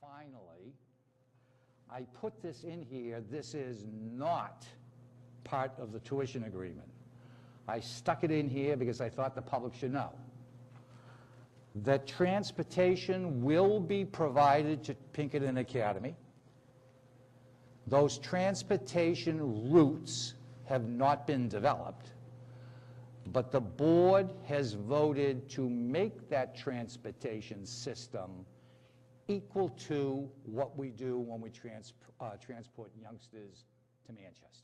finally, I put this in here. This is not part of the tuition agreement. I stuck it in here because I thought the public should know that transportation will be provided to Pinkerton Academy. Those transportation routes have not been developed, but the board has voted to make that transportation system equal to what we do when we transport youngsters to Manchester.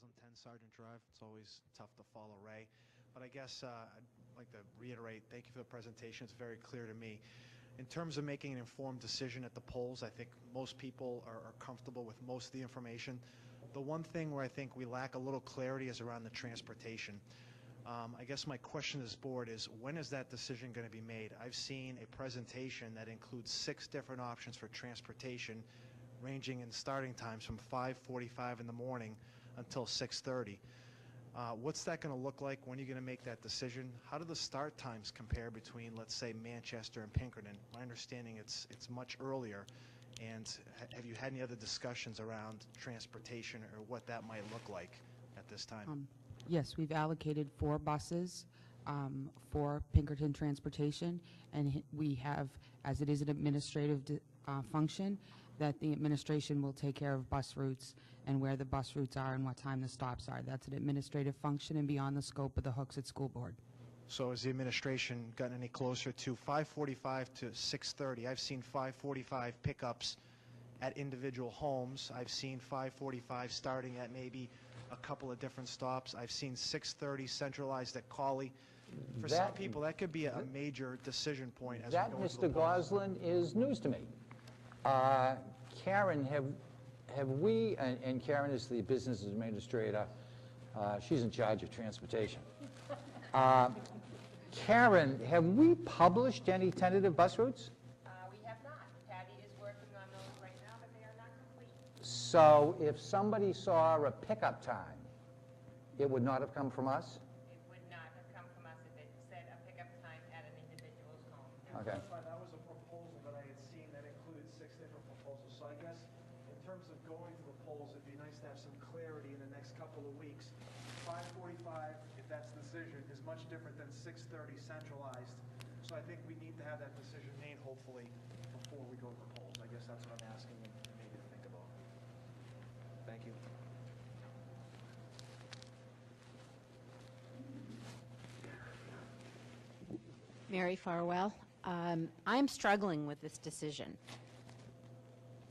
On 10 Sergeant Drive. It's always tough to follow Ray, but I guess I'd like to reiterate, thank you for the presentation. It's very clear to me. In terms of making an informed decision at the polls, I think most people are comfortable with most of the information. The one thing where I think we lack a little clarity is around the transportation. I guess my question to this board is, when is that decision going to be made? I've seen a presentation that includes 6 different options for transportation, ranging in starting times from 5:45 in the morning until 6:30. What's that going to look like? When are you going to make that decision? How do the start times compare between, let's say, Manchester and Pinkerton? My understanding it's much earlier. And have you had any other discussions around transportation or what that might look like at this time? Yes, we've allocated 4 buses for Pinkerton transportation, and we have, as it is an administrative function, that the administration will take care of bus routes and where the bus routes are and what time the stops are. That's an administrative function and beyond the scope of the Hooksett School Board. So has the administration gotten any closer to 5:45 to 6:30? I've seen 5:45 pickups at individual homes. I've seen 5:45 starting at maybe a couple of different stops. I've seen 6:30 centralized at Cawley. For some people, that could be a major decision point as we go into the Mr. polls. Goslin, is news to me. Karen, have we, and Karen is the business administrator, she's in charge of transportation. Karen, have we published any tentative bus routes? We have not. Patty is working on those right now, but they are not complete. So if somebody saw a pickup time, it would not have come from us? It would not have come from us if it said a pickup time at an individual's home. Okay. That was a proposal that I had seen that included 6 different proposals. So I guess in terms of going to the polls, it'd be nice to have some clarity in the next couple of weeks. 5:45, if that's the decision, is much different than 6:30 centralized. So I think we need to have that decision made, hopefully, before we go to the polls. I guess that's what I'm asking and maybe to think about. Thank you. Mary Farwell. I'm struggling with this decision.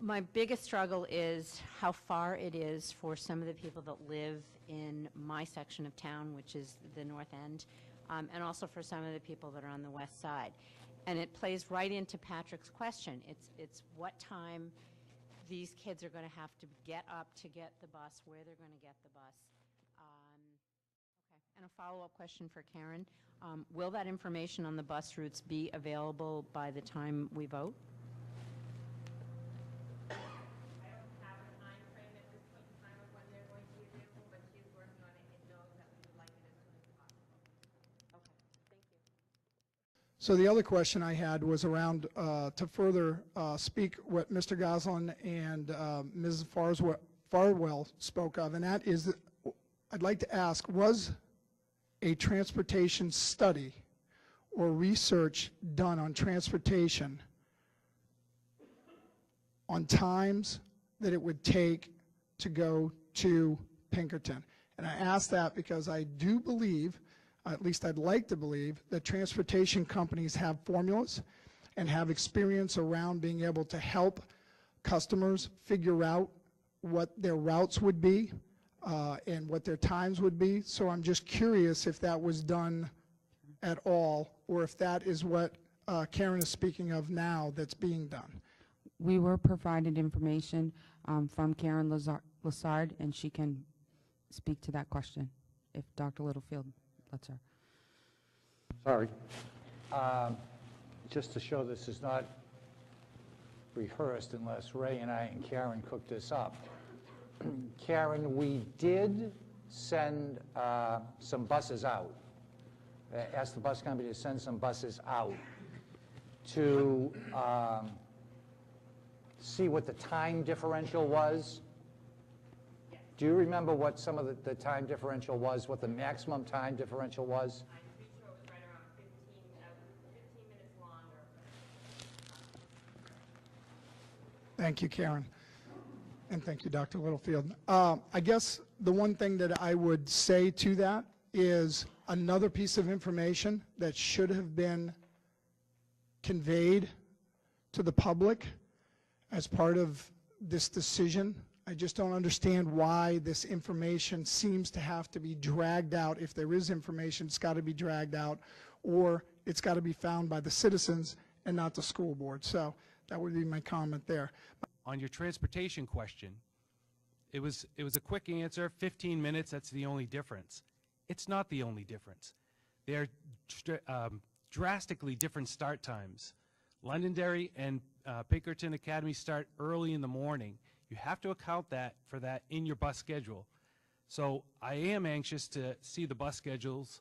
My biggest struggle is how far it is for some of the people that live in my section of town, which is the north end, and also for some of the people that are on the west side. And it plays right into Patrick's question. It's what time these kids are going to have to get up to get the bus, where they're going to get the bus. Okay. And a follow-up question for Karen. Will that information on the bus routes be available by the time we vote? I don't have a time frame at this point in time of when they're going to be available, but she's working on it and knows that we would like it as soon as possible. Okay, thank you. So the other question I had was around, to further speak what Mr. Goslin and Ms. Farwell spoke of, and that is, that I'd like to ask, was a transportation study or research done on transportation on times that it would take to go to Pinkerton? And I ask that because I do believe, at least I'd like to believe, that transportation companies have formulas and have experience around being able to help customers figure out what their routes would be and what their times would be. So I'm just curious if that was done at all, or if that is what Karen is speaking of now that's being done. We were provided information from Karen Lazard, and she can speak to that question if Dr. Littlefield lets her. Sorry. Just to show this is not rehearsed unless Ray and I and Karen cooked this up. Karen, we did send some buses out. Asked the bus company to send some buses out to see what the time differential was. Do you remember what some of the time differential was, what the maximum time differential was? I'm pretty sure it was right around 15 minutes longer. Thank you, Karen. And thank you, Dr. Littlefield. I guess the one thing that I would say to that is another piece of information that should have been conveyed to the public as part of this decision. I just don't understand why this information seems to have to be dragged out. If there is information, it's got to be dragged out, or it's got to be found by the citizens and not the school board. So that would be my comment there. On your transportation question, it was a quick answer, 15 minutes, that's the only difference. It's not the only difference. They're drastically different start times. Londonderry and Pinkerton Academy start early in the morning. You have to account for that in your bus schedule. So I am anxious to see the bus schedules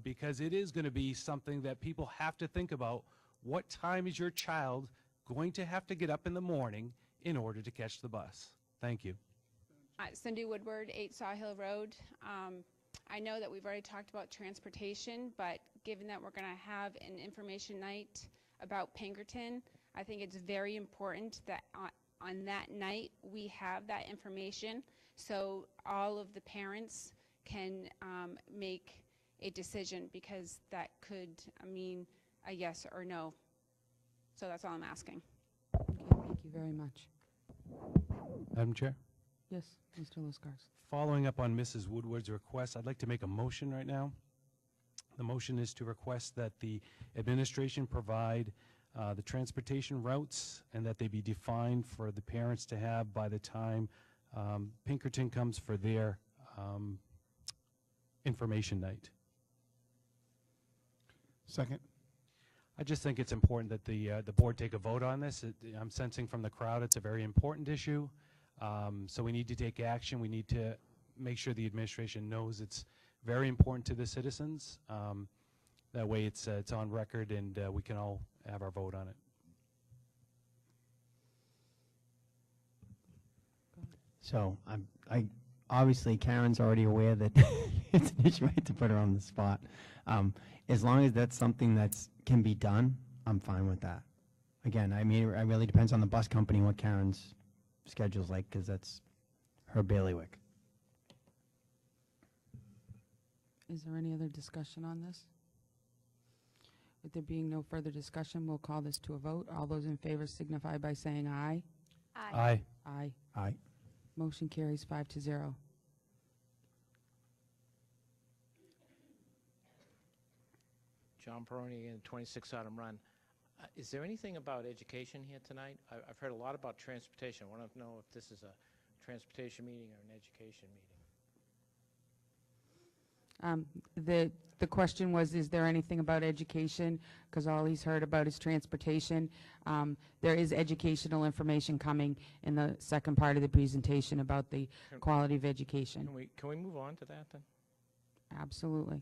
because it is going to be something that people have to think about. What time is your child going to have to get up in the morning in order to catch the bus? Thank you. Cindy Woodward, 8 Sawhill Road. I know that we've already talked about transportation, but given that we're going to have an information night about Pinkerton, I think it's very important that on that night we have that information so all of the parents can make a decision, because that could mean a yes or no. So that's all I'm asking. Okay, thank you very much. Madam Chair? Yes, Mr. Liscars. Following up on Mrs. Woodward's request, I'd like to make a motion right now. The motion is to request that the administration provide the transportation routes and that they be defined for the parents to have by the time Pinkerton comes for their information night. Second. I just think it's important that the board take a vote on this. I'm sensing from the crowd it's a very important issue. So we need to take action. We need to make sure the administration knows it's very important to the citizens. That way it's on record and we can all have our vote on it. So I obviously Karen's already aware that it's an issue. I hate to put her on the spot. As long as that's something that can be done, I'm fine with that. Again, I mean, it really depends on the bus company what Karen's schedule's like, because that's her bailiwick. Is there any other discussion on this? With there being no further discussion, we'll call this to a vote. All those in favor signify by saying aye. Aye. Aye. Aye. Motion carries 5-0. John Peroni in 26 Autumn Run. Is there anything about education here tonight? I've heard a lot about transportation. I want to know if this is a transportation meeting or an education meeting. The question was, is there anything about education? Because all he's heard about is transportation. There is educational information coming in the second part of the presentation about the quality of education. Can we move on to that then? Absolutely.